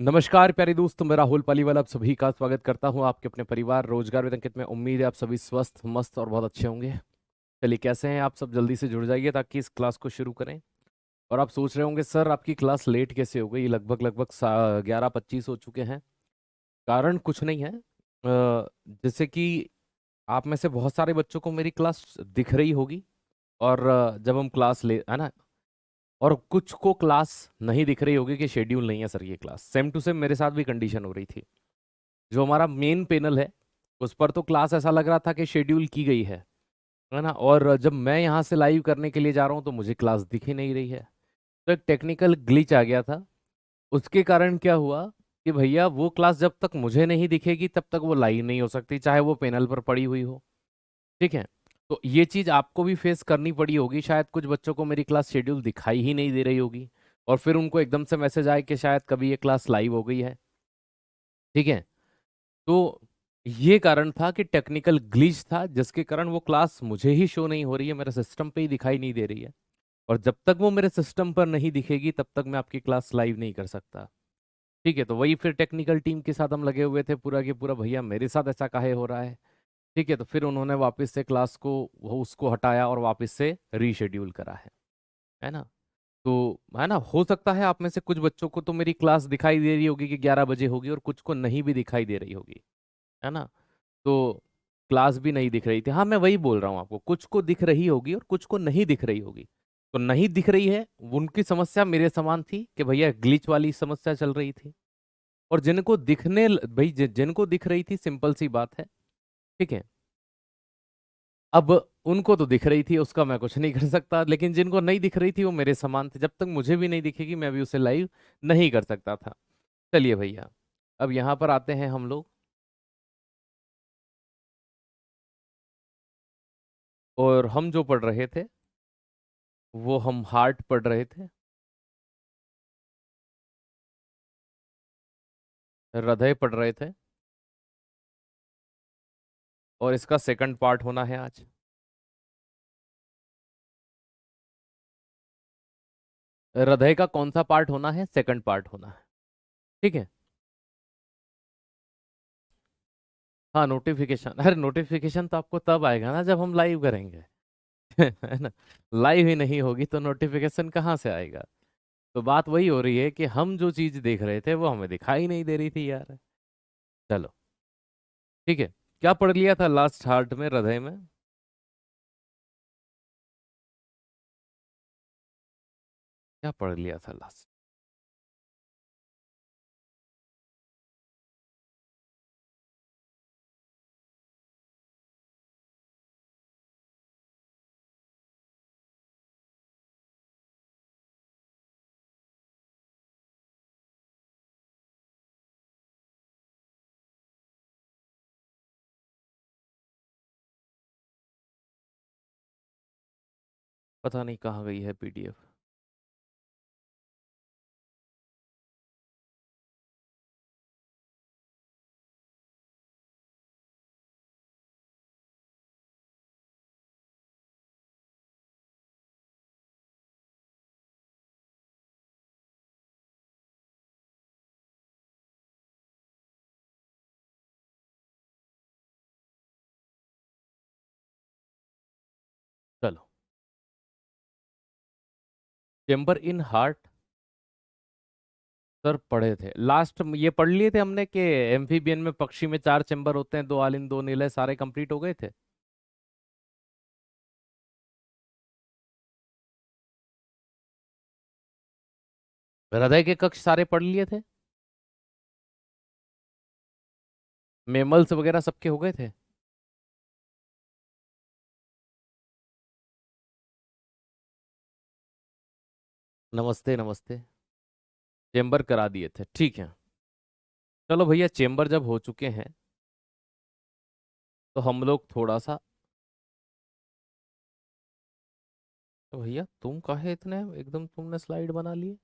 नमस्कार प्यारे दोस्त, मैं राहुल पालीवाल आप सभी का स्वागत करता हूं आपके अपने परिवार रोजगार with अंकित में। उम्मीद है आप सभी स्वस्थ मस्त और बहुत अच्छे होंगे। चलिए, कैसे हैं आप सब? जल्दी से जुड़ जाइए ताकि इस क्लास को शुरू करें। और आप सोच रहे होंगे सर आपकी क्लास लेट कैसे हो गई? लगभग लगभग 11:25 हो चुके हैं। कारण कुछ नहीं है। जैसे कि आप में से बहुत सारे बच्चों को मेरी क्लास दिख रही होगी। और जब हम क्लास ले है ना, और कुछ को क्लास नहीं दिख रही होगी कि शेड्यूल नहीं है सर। ये क्लास सेम टू सेम मेरे साथ भी कंडीशन हो रही थी। जो हमारा मेन पैनल है उस पर तो क्लास ऐसा लग रहा था कि शेड्यूल की गई है ना। और जब मैं यहाँ से लाइव करने के लिए जा रहा हूँ तो मुझे क्लास दिख ही नहीं रही है। तो एक टेक्निकल ग्लिच आ गया था। उसके कारण क्या हुआ कि भैया वो क्लास जब तक मुझे नहीं दिखेगी तब तक वो लाइव नहीं हो सकती, चाहे वो पैनल पर पड़ी हुई हो। ठीक है। तो ये चीज आपको भी फेस करनी पड़ी होगी। शायद कुछ बच्चों को मेरी क्लास शेड्यूल दिखाई ही नहीं दे रही होगी, और फिर उनको एकदम से मैसेज आए कि शायद कभी ये क्लास लाइव हो गई है। ठीक है। तो ये कारण था कि टेक्निकल ग्लिच था, जिसके कारण वो क्लास मुझे ही शो नहीं हो रही है, मेरे सिस्टम पे ही दिखाई नहीं दे रही है। और जब तक वो मेरे सिस्टम पर नहीं दिखेगी तब तक मैं आपकी क्लास लाइव नहीं कर सकता। ठीक है। तो वही फिर टेक्निकल टीम के साथ हम लगे हुए थे पूरा के पूरा, भैया मेरे साथ ऐसा काहे हो रहा है। ठीक है। तो फिर उन्होंने वापस से क्लास को वो उसको हटाया और वापस से रीशेड्यूल करा है ना। तो है ना, हो सकता है आप में से कुछ बच्चों को तो मेरी क्लास दिखाई दे रही होगी कि 11 बजे होगी, और कुछ को नहीं भी दिखाई दे रही होगी, है ना। तो क्लास भी नहीं दिख रही थी। हाँ, मैं वही बोल रहा हूँ आपको, कुछ को दिख रही होगी और कुछ को नहीं दिख रही होगी। तो नहीं दिख रही है उनकी समस्या मेरे समान थी कि भैया ग्लिच वाली समस्या चल रही थी। और जिनको भाई जिनको दिख रही थी, सिंपल सी बात है। ठीक है। अब उनको तो दिख रही थी, उसका मैं कुछ नहीं कर सकता, लेकिन जिनको नहीं दिख रही थी वो मेरे समान थे। जब तक मुझे भी नहीं दिखेगी मैं भी उसे लाइव नहीं कर सकता था। चलिए भैया, अब यहाँ पर आते हैं हम लोग। और हम जो पढ़ रहे थे वो हम हार्ट पढ़ रहे थे, हृदय पढ़ रहे थे। और इसका सेकंड पार्ट होना है आज। हृदय का कौन सा पार्ट होना है? सेकंड पार्ट होना है। ठीक है। हाँ, नोटिफिकेशन, अरे नोटिफिकेशन तो आपको तब आएगा ना जब हम लाइव करेंगे। है ना। लाइव ही नहीं होगी तो नोटिफिकेशन कहाँ से आएगा? तो बात वही हो रही है कि हम जो चीज देख रहे थे वो हमें दिखाई नहीं दे रही थी यार। चलो, ठीक है। क्या पढ़ लिया था लास्ट हार्ट में, हृदय में? क्या पढ़ लिया था लास्ट? पता नहीं कहाँ गई है पीडीएफ। चलो, चेम्बर इन हार्ट सर पढ़े थे लास्ट। ये पढ़ लिए थे हमने कि एम्फीबियन में पक्षी में 4 चेम्बर होते हैं, 2 आलिन 2 नीले, सारे कंप्लीट हो गए थे। हृदय के कक्ष सारे पढ़ लिए थे। मेमल्स वगैरह सबके हो गए थे। नमस्ते नमस्ते। चेम्बर करा दिए थे, ठीक है। चलो भैया, चेम्बर जब हो चुके हैं तो हम लोग थोड़ा सा। तो भैया तुम काहे इतने एकदम तुमने स्लाइड बना लिए?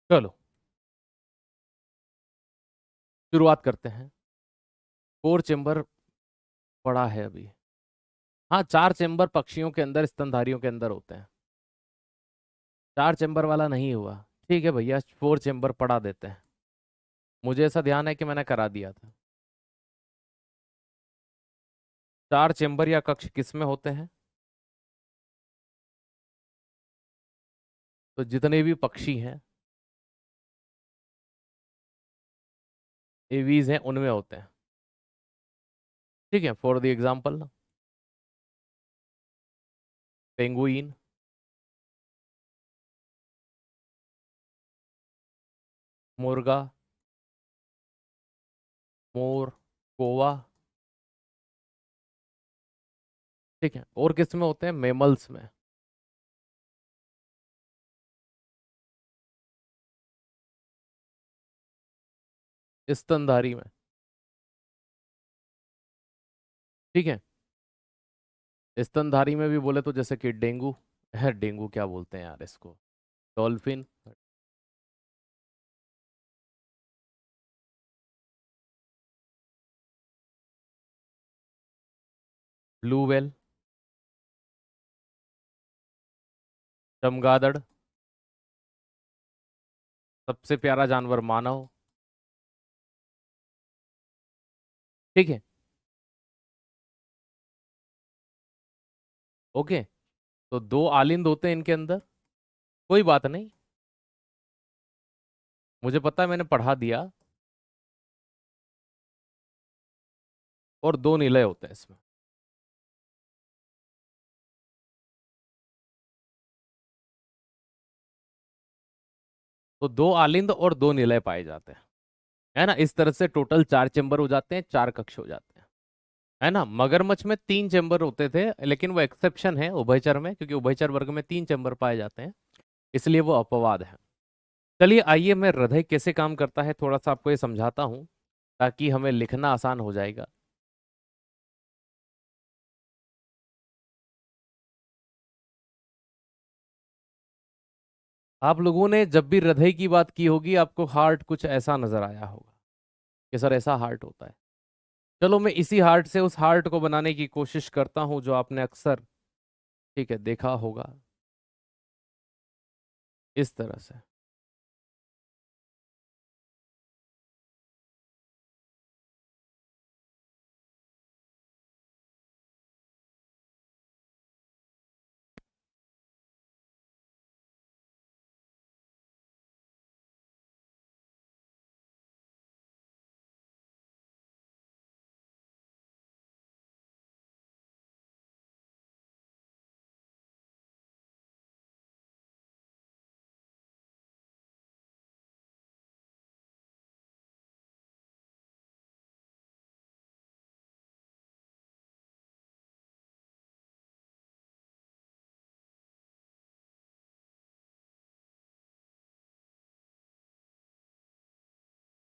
चलो शुरुआत करते हैं। कोर चेम्बर पड़ा है अभी। हाँ, 4 चेम्बर पक्षियों के अंदर, स्तनधारियों के अंदर होते हैं। 4 चेम्बर वाला नहीं हुआ। ठीक है भैया, 4 चेम्बर पढ़ा देते हैं। मुझे ऐसा ध्यान है कि मैंने करा दिया था। 4 चेम्बर या कक्ष किस में होते हैं? तो जितने भी पक्षी हैं, एवीज हैं, उनमें होते हैं। ठीक है, फॉर द एग्जाम्पल, पेंगुइन, मुर्गा, मोर, कोवा। ठीक है, और किस में होते हैं? मेमल्स में। स्तनधारी में। ठीक है, स्तनधारी में भी बोले तो जैसे कि डेंगू है, डेंगू क्या बोलते हैं यार इसको, डॉल्फिन, ब्लू व्हेल, चमगादड़, सबसे प्यारा जानवर मानव। ठीक है, ओके। तो 2 आलिंद होते हैं इनके अंदर, कोई बात नहीं, मुझे पता है, मैंने पढ़ा दिया। और 2 निलय होते हैं इसमें। तो 2 आलिंद और 2 निलय पाए जाते हैं, है ना। इस तरह से टोटल 4 चेम्बर हो जाते हैं, 4 कक्ष हो जाते हैं, है ना। मगरमच्छ में 3 चेम्बर होते थे, लेकिन वो एक्सेप्शन है उभयचर में, क्योंकि उभयचर वर्ग में 3 चेम्बर पाए जाते हैं, इसलिए वो अपवाद है। चलिए आइए, मैं हृदय कैसे काम करता है थोड़ा सा आपको ये समझाता हूँ, ताकि हमें लिखना आसान हो जाएगा। आप लोगों ने जब भी हृदय की बात की होगी, आपको हार्ट कुछ ऐसा नजर आया होगा कि सर ऐसा हार्ट होता है। चलो मैं इसी हार्ट से उस हार्ट को बनाने की कोशिश करता हूँ जो आपने अक्सर, ठीक है, देखा होगा, इस तरह से।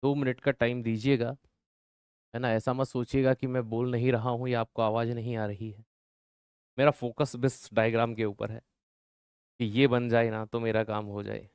दो मिनट का टाइम दीजिएगा, है ना। ऐसा मत सोचिएगा कि मैं बोल नहीं रहा हूँ या आपको आवाज़ नहीं आ रही है। मेरा फोकस बस डायग्राम के ऊपर है कि ये बन जाए ना तो मेरा काम हो जाए।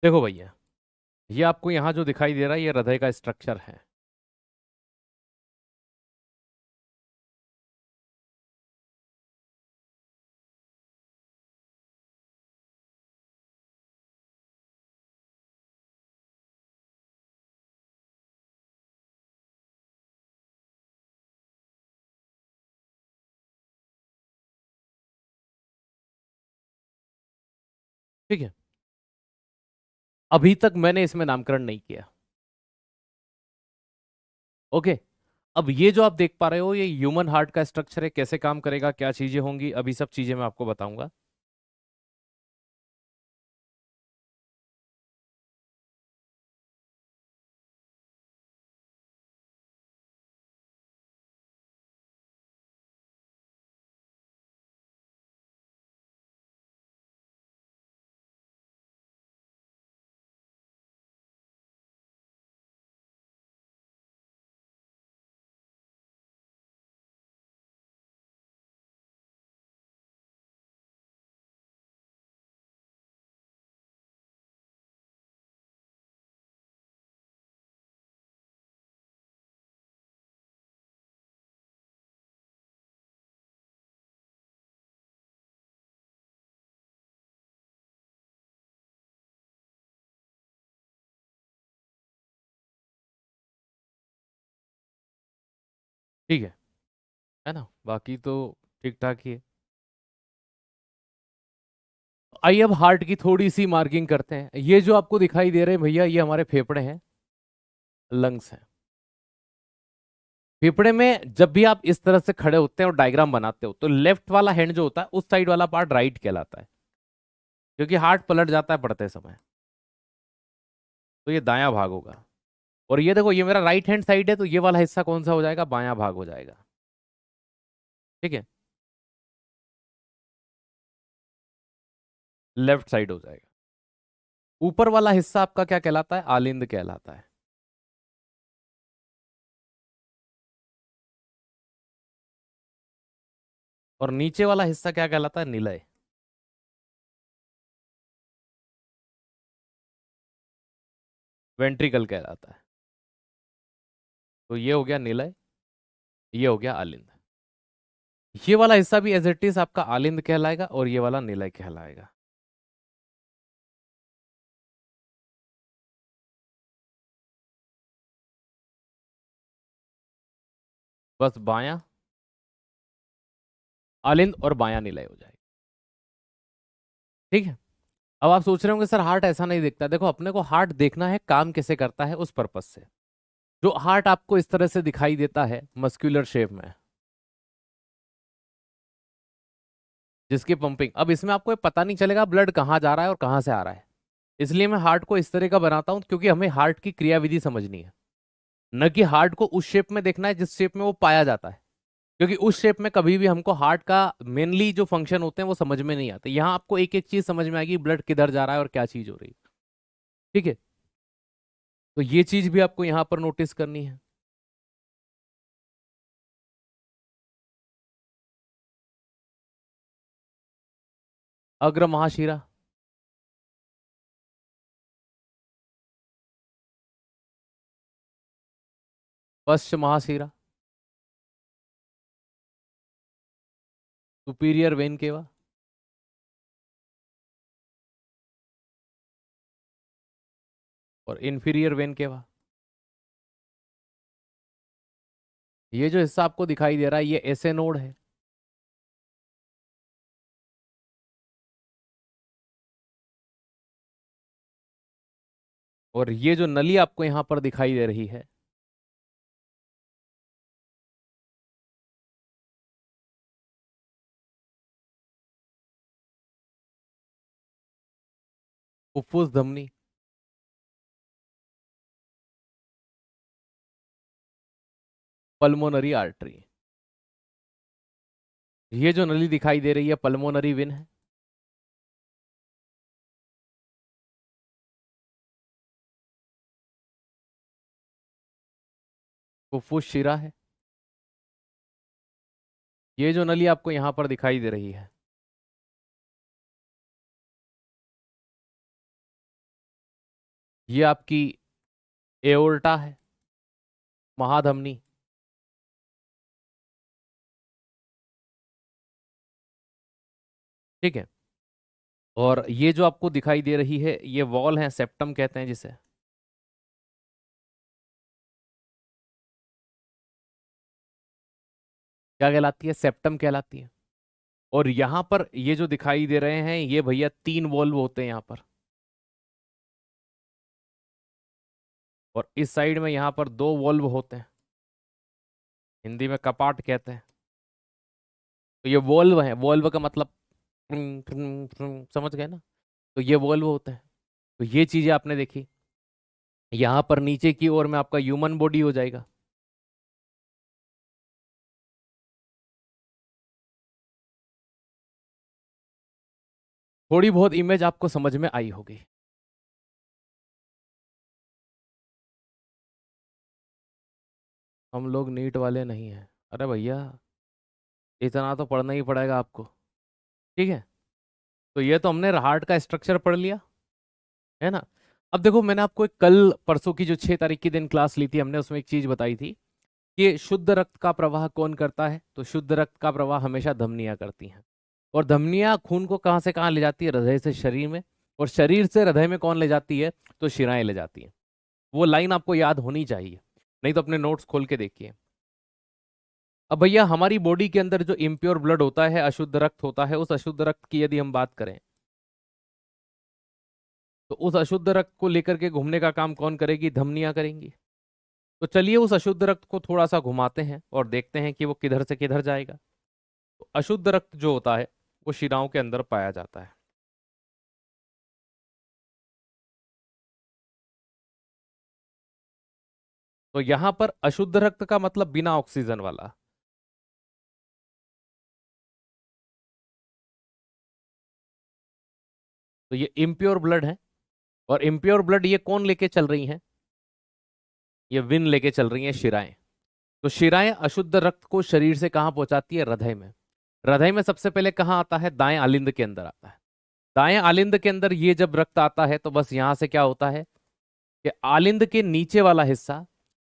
देखो भैया, ये आपको यहाँ जो दिखाई दे रहा है ये हृदय का स्ट्रक्चर है। ठीक है, अभी तक मैंने इसमें नामकरण नहीं किया। ओके, अब ये जो आप देख पा रहे हो ये ह्यूमन हार्ट का स्ट्रक्चर है, कैसे काम करेगा, क्या चीजें होंगी, अभी सब चीजें मैं आपको बताऊंगा। ठीक है ना, बाकी तो ठीक ठाक ही है। आइए अब हार्ट की थोड़ी सी मार्किंग करते हैं। ये जो आपको दिखाई दे रहे हैं भैया ये हमारे फेफड़े हैं, लंग्स हैं। फेफड़े में जब भी आप इस तरह से खड़े होते हैं और डायग्राम बनाते हो तो लेफ्ट वाला हैंड जो होता है उस साइड वाला पार्ट राइट कहलाता है, क्योंकि हार्ट पलट जाता है पढ़ते समय। तो ये दायां भाग होगा। और ये देखो, ये मेरा राइट हैंड साइड है, तो ये वाला हिस्सा कौन सा हो जाएगा, बायां भाग हो जाएगा। ठीक है, लेफ्ट साइड हो जाएगा। ऊपर वाला हिस्सा आपका क्या कहलाता है, आलिंद कहलाता है। और नीचे वाला हिस्सा क्या कहलाता है, निलय। वेंट्रिकल कहलाता है। तो ये हो गया निलय, ये हो गया आलिंद। ये वाला हिस्सा भी एज इट इज आपका आलिंद कहलाएगा और ये वाला निलय कहलाएगा। बस बायां आलिंद और बायां निलय हो जाएगा। ठीक है, अब आप सोच रहे होंगे सर हार्ट ऐसा नहीं दिखता। देखो, अपने को हार्ट देखना है काम कैसे करता है उस पर्पज से। जो हार्ट आपको इस तरह से दिखाई देता है मस्कुलर शेप में, जिसकी पंपिंग, अब इसमें आपको ये पता नहीं चलेगा ब्लड कहाँ जा रहा है और कहाँ से आ रहा है। इसलिए मैं हार्ट को इस तरह का बनाता हूं, क्योंकि हमें हार्ट की क्रियाविधि समझनी है, न कि हार्ट को उस शेप में देखना है जिस शेप में वो पाया जाता है। क्योंकि उस शेप में कभी भी हमको हार्ट का मेनली जो फंक्शन होते हैं वो समझ में नहीं आते। यहाँ आपको एक एक चीज समझ में आएगी, ब्लड किधर जा रहा है और क्या चीज हो रही है। ठीक है, तो ये चीज भी आपको यहाँ पर नोटिस करनी है। अग्र महाशिरा, पश्च महाशिरा, सुपीरियर वेन केवा, और इंफीरियर वेन केवा। ये जो हिस्सा आपको दिखाई दे रहा है ये एसे नोड है। और ये जो नली आपको यहाँ पर दिखाई दे रही है, फुफ्फुस धमनी, पल्मोनरी आर्टरी। ये जो नली दिखाई दे रही है पल्मोनरी वेन है। फुफ्फुस शिरा है। ये जो नली आपको यहाँ पर दिखाई दे रही है ये आपकी एओर्टा है, महाधमनी। ठीक है। और ये जो आपको दिखाई दे रही है ये वॉल है, सेप्टम कहते हैं जिसे। क्या कहलाती है? सेप्टम कहलाती है। और यहाँ पर ये जो दिखाई दे रहे हैं ये भैया 3 वॉल्व होते हैं यहाँ पर। और इस साइड में यहाँ पर 2 वॉल्व होते हैं, हिंदी में कपाट कहते हैं। तो ये वॉल्व है, वॉल्व का मतलब समझ गए ना? तो ये वॉल्व होते हैं। तो ये चीजें आपने देखी। यहाँ पर नीचे की ओर में आपका ह्यूमन बॉडी हो जाएगा। थोड़ी बहुत इमेज आपको समझ में आई होगी। हम लोग नीट वाले नहीं हैं। अरे भैया, इतना तो पढ़ना ही पड़ेगा आपको। ठीक है। तो ये तो हमने हार्ट का स्ट्रक्चर पढ़ लिया, है ना? अब देखो, मैंने आपको एक कल परसों की जो 6 तारीख की दिन क्लास ली थी, हमने उसमें एक चीज बताई थी कि शुद्ध रक्त का प्रवाह कौन करता है? तो शुद्ध रक्त का प्रवाह हमेशा धमनियां करती हैं। और धमनियां खून को कहाँ से कहाँ ले जाती है? हृदय से शरीर में। और शरीर से हृदय में कौन ले जाती है? तो शिराएं ले जाती हैं। वो लाइन आपको याद होनी चाहिए, नहीं तो अपने नोट्स खोल के देखिए। अब भैया, हमारी बॉडी के अंदर जो इम्प्योर ब्लड होता है, अशुद्ध रक्त होता है, उस अशुद्ध रक्त की यदि हम बात करें तो उस अशुद्ध रक्त को लेकर के घूमने का काम कौन करेगी? धमनियां करेंगी। तो चलिए उस अशुद्ध रक्त को थोड़ा सा घुमाते हैं और देखते हैं कि वो किधर से किधर जाएगा। तो अशुद्ध रक्त जो होता है वो शिराओं के अंदर पाया जाता है। तो यहां पर अशुद्ध रक्त का मतलब बिना ऑक्सीजन वाला। तो ये इम्प्योर ब्लड है। और इम्प्योर ब्लड ये कौन लेके चल रही हैं? ये विन लेके चल रही हैं शिराएं। तो शिराएं अशुद्ध रक्त को शरीर से कहां पहुंचाती है? हृदय में। हृदय में सबसे पहले कहां आता है? दाएं आलिंद के अंदर आता है। दाएं आलिंद के अंदर ये जब रक्त आता है तो बस यहां से क्या होता है कि आलिंद के नीचे वाला हिस्सा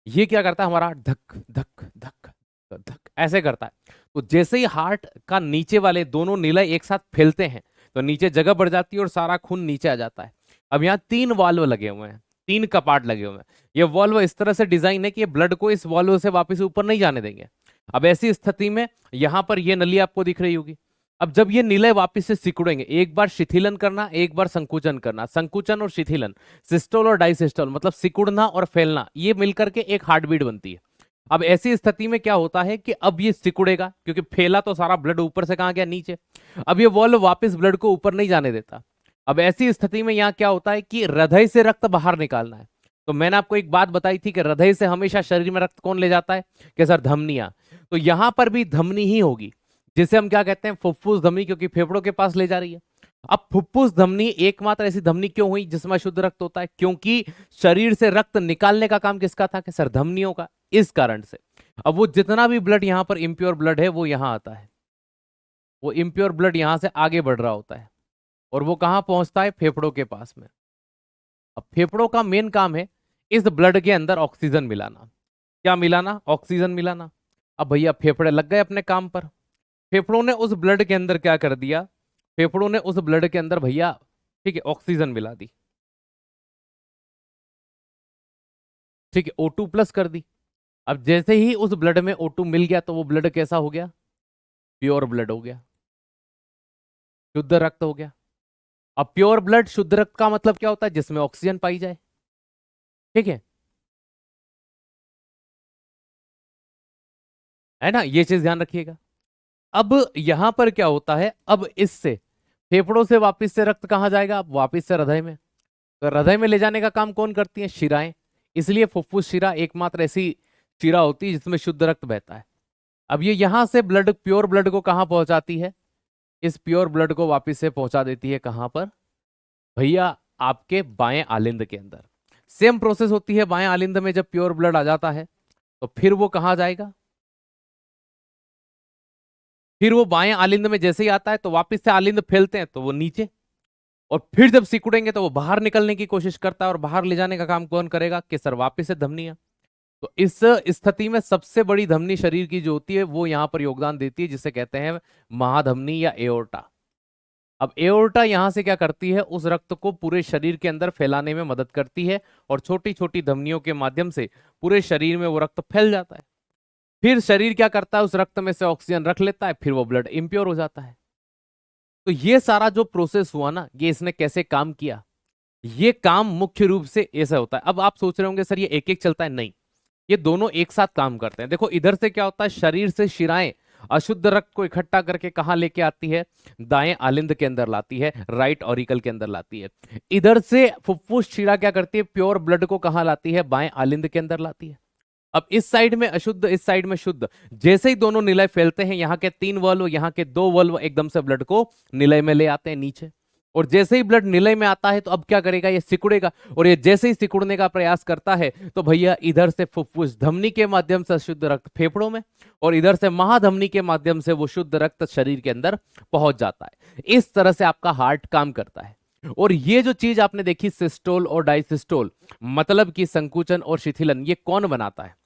ये क्या करता है? हमारा धक धक धक धक ऐसे करता है। तो जैसे ही हार्ट का नीचे वाले दोनों निलय एक साथ फैलते हैं तो नीचे जगह बढ़ जाती है और सारा खून नीचे आ जाता है। अब यहाँ 3 वाल्व लगे हुए हैं, 3 कपाट लगे हुए हैं। ये वाल्व इस तरह से डिजाइन है कि ये ब्लड को इस वाल्व से वापस ऊपर नहीं जाने देंगे। अब ऐसी स्थिति में यहां पर ये नली आपको दिख रही होगी। अब जब ये निलय वापस से सिकुड़ेंगे, एक बार शिथिलन करना, एक बार संकुचन करना। संकुचन और शिथिलन, सिस्टोल और डाइसिस्टोल, मतलब सिकुड़ना और फैलना, ये मिलकर के एक हार्ट बीट बनती है। अब ऐसी स्थिति में क्या होता है कि अब ये सिकुड़ेगा, क्योंकि फैला तो सारा ब्लड ऊपर से कहां गया? नीचे। अब ये वॉल्व वापस ब्लड को ऊपर नहीं जाने देता। अब ऐसी स्थिति में यहां क्या होता है कि हृदय से रक्त बाहर निकालना है। तो मैंने आपको एक बात बताई थी कि हृदय से हमेशा शरीर में रक्त कौन ले जाता है? कि सर, धमनियां। तो यहां पर भी धमनी ही होगी, जिसे हम क्या कहते हैं? फुफ्फुस धमनी, क्योंकि फेफड़ों के पास ले जा रही है। अब फुफ्फुस धमनी एकमात्र ऐसी धमनी क्यों हुई जिसमें शुद्ध रक्त होता है? क्योंकि शरीर से रक्त निकालने का काम किसका था? कि सर, धमनियों का। इस कारण से अब वो जितना भी ब्लड यहां पर इम्प्योर ब्लड है वो यहां आता है। वो इम्प्योर ब्लड यहां से आगे बढ़ रहा होता है और वो कहां पहुंचता है? फेफड़ों के पास में। अब फेफड़ों का मेन काम है इस ब्लड के अंदर ऑक्सीजन मिलाना। क्या मिलाना? ऑक्सीजन मिलाना। अब भैया फेफड़े लग गए अपने काम पर। फेफड़ों ने उस ब्लड के अंदर क्या कर दिया? फेफड़ों ने उस ब्लड के अंदर भैया, ठीक है, ऑक्सीजन मिला दी। ठीक है, O2+ कर दी। अब जैसे ही उस ब्लड में O2 मिल गया तो वो ब्लड कैसा हो गया? प्योर ब्लड हो गया, शुद्ध रक्त हो गया। अब प्योर ब्लड, शुद्ध रक्त का मतलब क्या होता है? जिसमें ऑक्सीजन पाई जाए। ठीक है ना? ये चीज ध्यान रखिएगा। अब यहां पर क्या होता है? अब इससे फेफड़ों से वापस से रक्त कहां जाएगा? अब वापस से हृदय में। तो हृदय में ले जाने का काम कौन करती है? शिराएं। इसलिए फुफ्फुस शिरा एकमात्र ऐसी शिरा होती है जिसमें शुद्ध रक्त बहता है। अब ये यहां से ब्लड, प्योर ब्लड को कहां पहुंचाती है? इस प्योर ब्लड को वापस से पहुंचा देती है कहां पर? भैया, आपके बाएं आलिंद के अंदर। सेम प्रोसेस होती है बाएं आलिंद में। जब प्योर ब्लड आ जाता है तो फिर वो कहां जाएगा? फिर वो बाएं आलिंद में जैसे ही आता है तो वापस से आलिंद फैलते हैं तो वो नीचे। और फिर जब सिकुड़ेंगे तो वो बाहर निकलने की कोशिश करता है, और बाहर ले जाने का काम कौन करेगा? केसर, वापिस से धमनियां। तो इस स्थिति में सबसे बड़ी धमनी शरीर की जो होती है वो यहां पर योगदान देती है, जिसे कहते हैं महाधमनी या एओर्टा। अब एओर्टा यहां से क्या करती है? उस रक्त को पूरे शरीर के अंदर फैलाने में मदद करती है, और छोटी छोटी धमनियों के माध्यम से पूरे शरीर में वो रक्त फैल जाता है। फिर शरीर क्या करता है? उस रक्त में से ऑक्सीजन रख लेता है, फिर वो ब्लड इम्प्योर हो जाता है। तो ये सारा जो प्रोसेस हुआ ना, ये इसने कैसे काम किया? ये काम मुख्य रूप से ऐसा होता है। अब आप सोच रहे होंगे सर ये एक एक चलता है, नहीं, ये दोनों एक साथ काम करते हैं। देखो इधर से क्या होता है, शरीर से शिराएं अशुद्ध रक्त को इकट्ठा करके कहां लेके आती है? दाएं आलिंद के अंदर लाती है, राइट ऑरिकल के अंदर लाती है। इधर से फुफ्फुस शिरा क्या करती है? प्योर ब्लड को कहां लाती है? बाएं आलिंद के अंदर लाती है। अब इस साइड में अशुद्ध, इस साइड में शुद्ध, जैसे ही दोनों निलय फैलते हैं, यहाँ के 3 वल्व, यहाँ के 2 वल्व एकदम से ब्लड को निलय में ले आते हैं नीचे। और जैसे ही ब्लड निलय में आता है तो अब क्या करेगा? ये सिकुड़ेगा, और ये जैसे ही सिकुड़ने का प्रयास करता है तो भैया इधर से फुफ्फुस धमनी के माध्यम से शुद्ध रक्त फेफड़ों में, और इधर से महाधमनी के माध्यम से वो शुद्ध रक्त शरीर के अंदर पहुंच जाता है। इस तरह से आपका हार्ट काम करता है। और ये जो चीज आपने देखी सिस्टोल और डायसिस्टोल, मतलब कि संकुचन और शिथिलन, ये कौन बनाता है?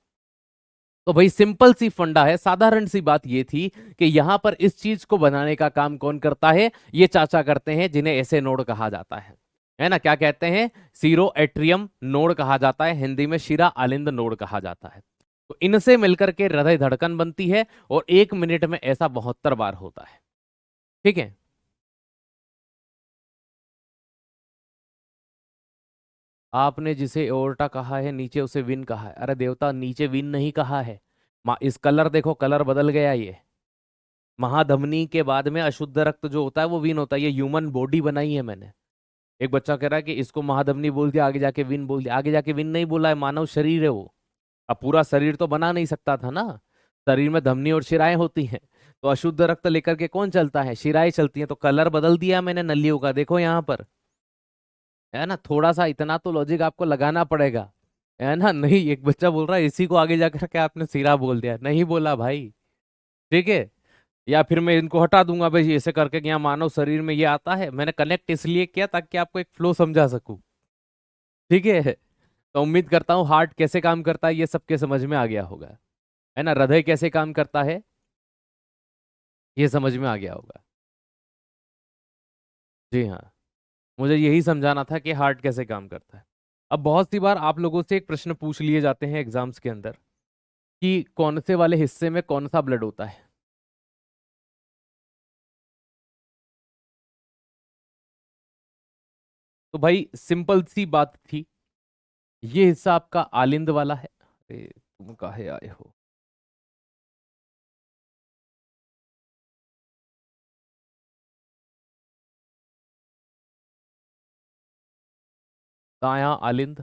तो भाई सिंपल सी फंडा है, साधारण सी बात ये थी कि यहां पर इस चीज को बनाने का काम कौन करता है? ये चाचा करते हैं, जिन्हें ऐसे नोड कहा जाता है ना? क्या कहते हैं? सीरो एट्रियम नोड कहा जाता है, हिंदी में शिरा आलिंद नोड कहा जाता है। तो इनसे मिलकर के हृदय धड़कन बनती है, और 1 मिनट में ऐसा 72 बार होता है। ठीक है। आपने जिसे एओर्टा कहा है, नीचे उसे विन कहा है। अरे देवता, नीचे विन नहीं कहा है। इस कलर देखो, कलर बदल गया ये। महाधमनी के बाद में अशुद्ध रक्त जो होता है वो विन होता है। ये ह्यूमन बॉडी बनाई है मैंने। एक बच्चा कह रहा है कि इसको महाधमनी बोल दिया, आगे जाके विन बोल दिया। आगे जाके विन नहीं बोला है, मानव शरीर है वो। अब पूरा शरीर तो बना नहीं सकता था ना, शरीर में धमनी और शिराएं होती हैं। तो अशुद्ध रक्त लेकर के कौन चलता है? शिराएं चलती हैं। तो कलर बदल दिया मैंने नलियों का, देखो यहाँ पर, है ना? थोड़ा सा इतना तो लॉजिक आपको लगाना पड़ेगा, है ना? नहीं, एक बच्चा बोल रहा है इसी को आगे जाकर के आपने सिरा बोल दिया। नहीं बोला भाई, ठीक है? या फिर मैं इनको हटा दूंगा भाई ऐसे करके कि यहाँ मानव शरीर में ये आता है। मैंने कनेक्ट इसलिए किया ताकि आपको एक फ्लो समझा सकूं। ठीक है। तो उम्मीद करता हूँ हार्ट कैसे काम करता है ये सबके समझ में आ गया होगा, है ना? हृदय कैसे काम करता है ये समझ में आ गया होगा। जी हाँ, मुझे यही समझाना था कि हार्ट कैसे काम करता है। अब बहुत सी बार आप लोगों से एक प्रश्न पूछ लिए जाते हैं एग्जाम्स के अंदर कि कौन से वाले हिस्से में कौन सा ब्लड होता है। तो भाई सिंपल सी बात थी, ये हिस्सा आपका आलिंद वाला है। अरे तुम काहे आए हो? दायां आलिंद,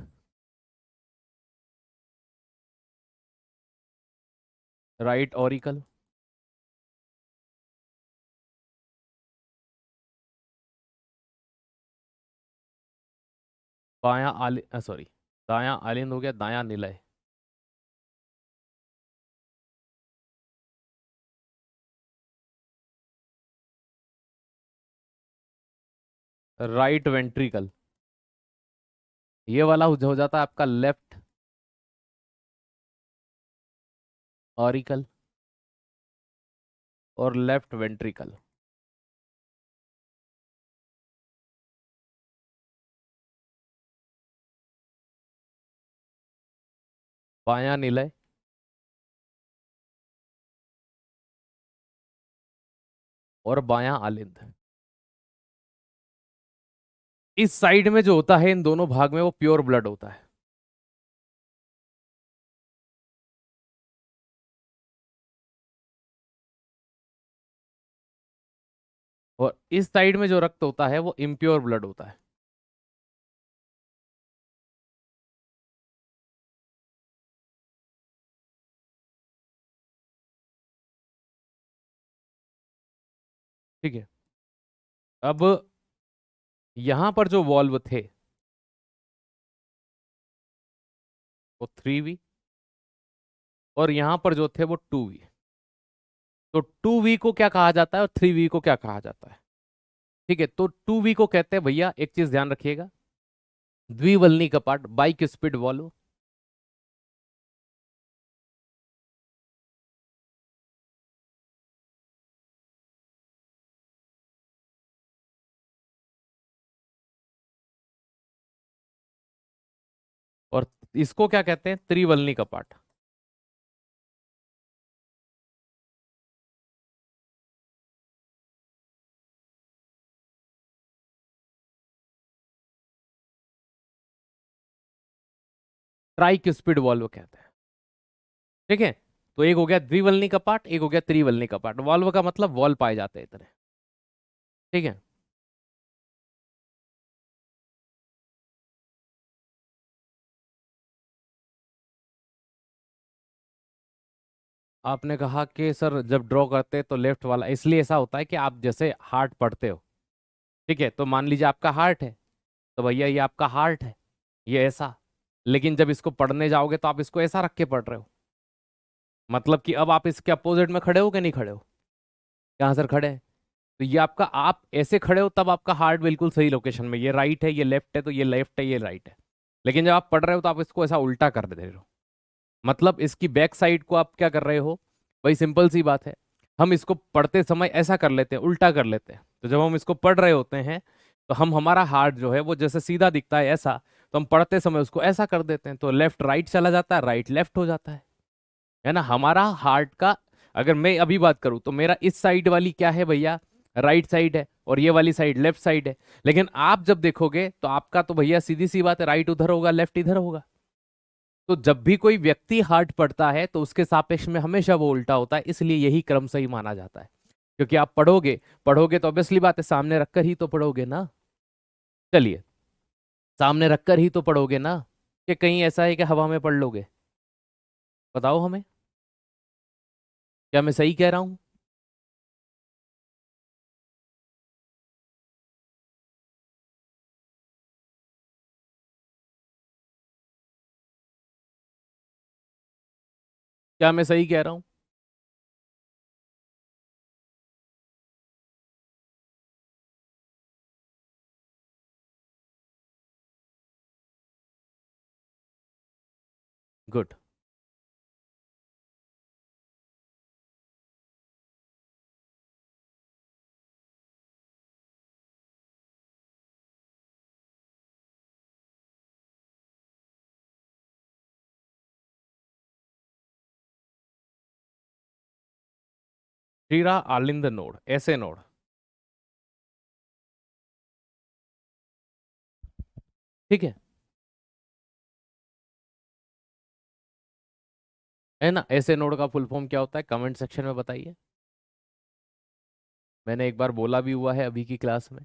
राइट ऑरिकल, बायां आलिंद, सॉरी, दायां आलिंद हो गया, दायां निलय, राइट वेंट्रिकल। ये वाला हो जाता है आपका लेफ्ट ऑरिकल और लेफ्ट वेंट्रिकल। बायां निलय और बायां आलिंद। इस साइड में जो होता है इन दोनों भाग में वो प्योर ब्लड होता है, और इस साइड में जो रक्त होता है वो इम्प्योर ब्लड होता है। ठीक है। अब यहां पर जो वॉल्व थे वो 3V, और यहां पर जो थे वो 2V। तो 2V को क्या कहा जाता है और 3V को क्या कहा जाता है? ठीक है, तो 2V को कहते हैं भैया, एक चीज ध्यान रखिएगा, द्विवल्नी कपाट, बाइक स्पीड वॉल्व। और इसको क्या कहते हैं? त्रिवल्नी कपाट। ट्राइक स्पीड वॉल्व कहते हैं। ठीक है, तो एक हो गया द्विवल्नी कपाट, एक हो गया त्रिवल्नी कपाट। वॉल्व का मतलब वॉल पाए जाते हैं इतने। ठीक है, आपने कहा कि सर जब ड्रॉ करते हैं तो लेफ्ट वाला, इसलिए ऐसा होता है कि आप जैसे हार्ट पढ़ते हो, ठीक है, तो मान लीजिए आपका हार्ट है, तो भैया ये आपका हार्ट है, ये ऐसा। लेकिन जब इसको पढ़ने जाओगे तो आप इसको ऐसा रख के पढ़ रहे हो, मतलब कि अब आप इसके अपोजिट में खड़े हो कि नहीं खड़े हो? यहाँ सर खड़े हैं, तो ये आपका, आप ऐसे खड़े हो तब आपका हार्ट बिल्कुल सही लोकेशन में, ये राइट है, ये लेफ्ट है, तो ये लेफ्ट है, ये राइट है। लेकिन जब आप पढ़ रहे हो तो आप इसको ऐसा उल्टा कर दे रहे हो, मतलब इसकी बैक साइड को आप क्या कर रहे हो? भाई सिंपल सी बात है, हम इसको पढ़ते समय ऐसा कर लेते हैं, उल्टा कर लेते हैं। तो जब हम इसको पढ़ रहे होते हैं तो हम, हमारा हार्ट जो है वो जैसे सीधा दिखता है ऐसा, तो हम पढ़ते समय उसको ऐसा कर देते हैं, तो लेफ्ट राइट चला जाता है, राइट लेफ्ट हो जाता है ना? हमारा हार्ट का, अगर मैं अभी बात करूं तो मेरा इस साइड वाली क्या है भैया? राइट साइड है, और ये वाली साइड लेफ्ट साइड है। लेकिन आप जब देखोगे तो आपका तो भैया सीधी सी बात है, राइट उधर होगा, लेफ्ट इधर होगा। तो जब भी कोई व्यक्ति हार्ट पढ़ता है तो उसके सापेक्ष में हमेशा वो उल्टा होता है, इसलिए यही क्रम सही माना जाता है। क्योंकि आप पढ़ोगे, पढ़ोगे तो ऑब्वियसली बात है, सामने रखकर ही तो पढ़ोगे ना। चलिए, सामने रखकर ही तो पढ़ोगे ना, कि कहीं ऐसा है कि हवा में पढ़ लोगे? बताओ हमें, क्या मैं सही कह रहा हूं? क्या मैं सही कह रहा हूं? गुड। शीरा आलिंद नोड, ऐसे नोड। ठीक है ना? ऐसे नोड का फुल फॉर्म क्या होता है, कमेंट सेक्शन में बताइए। मैंने एक बार बोला भी हुआ है अभी की क्लास में।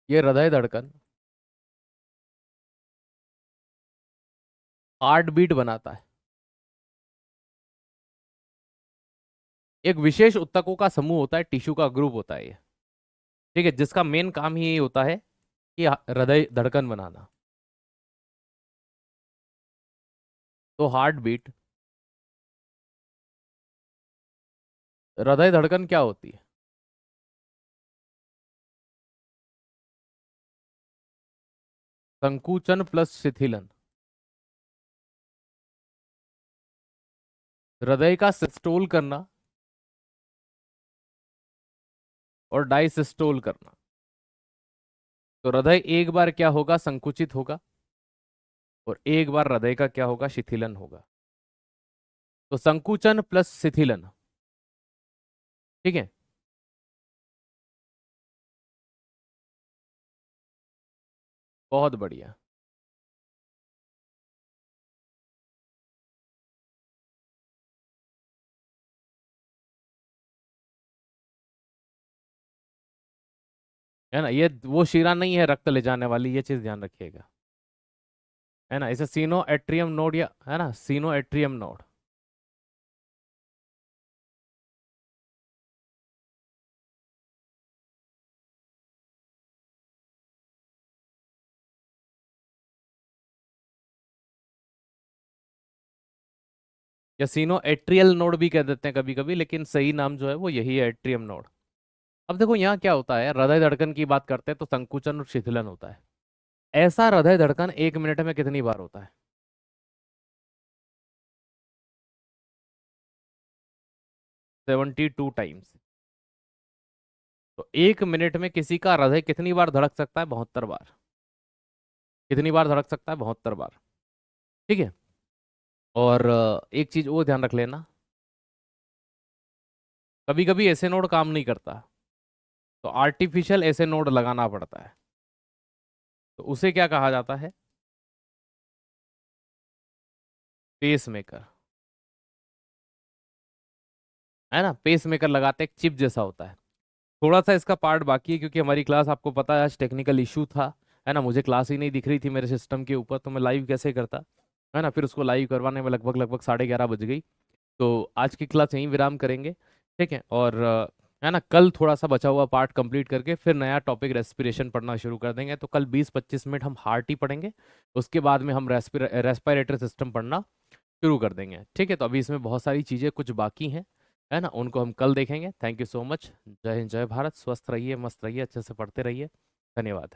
ये हृदय धड़कन, हार्ट बीट बनाता है। एक विशेष ऊतकों का समूह होता है, टिश्यू का ग्रुप होता है ये। ठीक है, जिसका मेन काम ही यही होता है कि हृदय धड़कन बनाना। तो हार्ट बीट, हृदय धड़कन क्या होती है? संकुचन प्लस शिथिलन। हृदय का सिस्टोल करना और डायसिस्टोल करना। तो हृदय एक बार क्या होगा, संकुचित होगा, और एक बार हृदय का क्या होगा, शिथिलन होगा। तो संकुचन प्लस शिथिलन। ठीक है, बहुत बढ़िया। है ना? ये वो शिरा नहीं है रक्त ले जाने वाली, ये चीज ध्यान रखिएगा। है ना? इसे सीनो एट्रियम नोड, या है ना, सीनो एट्रियम नोड। या सीनो एट्रियल नोड भी कह देते हैं कभी कभी, लेकिन सही नाम जो है वो यही है, एट्रियम नोड। अब देखो यहाँ क्या होता है, हृदय धड़कन की बात करते हैं तो संकुचन और शिथिलन होता है। ऐसा हृदय धड़कन 1 मिनट में कितनी बार होता है? 72 टाइम्स। तो 1 मिनट में किसी का हृदय कितनी बार धड़क सकता है? 72 बार। कितनी बार धड़क सकता है? 72 बार। ठीक है। और एक चीज वो ध्यान रख लेना, कभी कभी ऐसे नोड काम नहीं करता, तो आर्टिफिशियल ऐसे नोड लगाना पड़ता है। तो उसे क्या कहा जाता है? Pacemaker. है ना, पेस मेकर लगाते एक चिप जैसा होता है। थोड़ा सा इसका पार्ट बाकी है, क्योंकि हमारी क्लास आपको पता है आज टेक्निकल इशू था। है ना, मुझे क्लास ही नहीं दिख रही थी मेरे सिस्टम के ऊपर, तो मैं लाइव कैसे करता। है ना, फिर उसको लाइव करवाने में लगभग लगभग 11:30 बज गई। तो आज की क्लास यहीं विराम करेंगे। ठीक है। और है ना, कल थोड़ा सा बचा हुआ पार्ट कंप्लीट करके फिर नया टॉपिक रेस्पिरेशन पढ़ना शुरू कर देंगे। तो कल 20-25 मिनट हम हार्ट ही पढ़ेंगे, उसके बाद में हम रेस्पिरेटरी सिस्टम पढ़ना शुरू कर देंगे। ठीक है। तो अभी इसमें बहुत सारी चीज़ें कुछ बाकी हैं, है ना, उनको हम कल देखेंगे। Thank you so much. जय हिंद, जय भारत। स्वस्थ रहिए, मस्त रहिए, अच्छे से पढ़ते रहिए। धन्यवाद।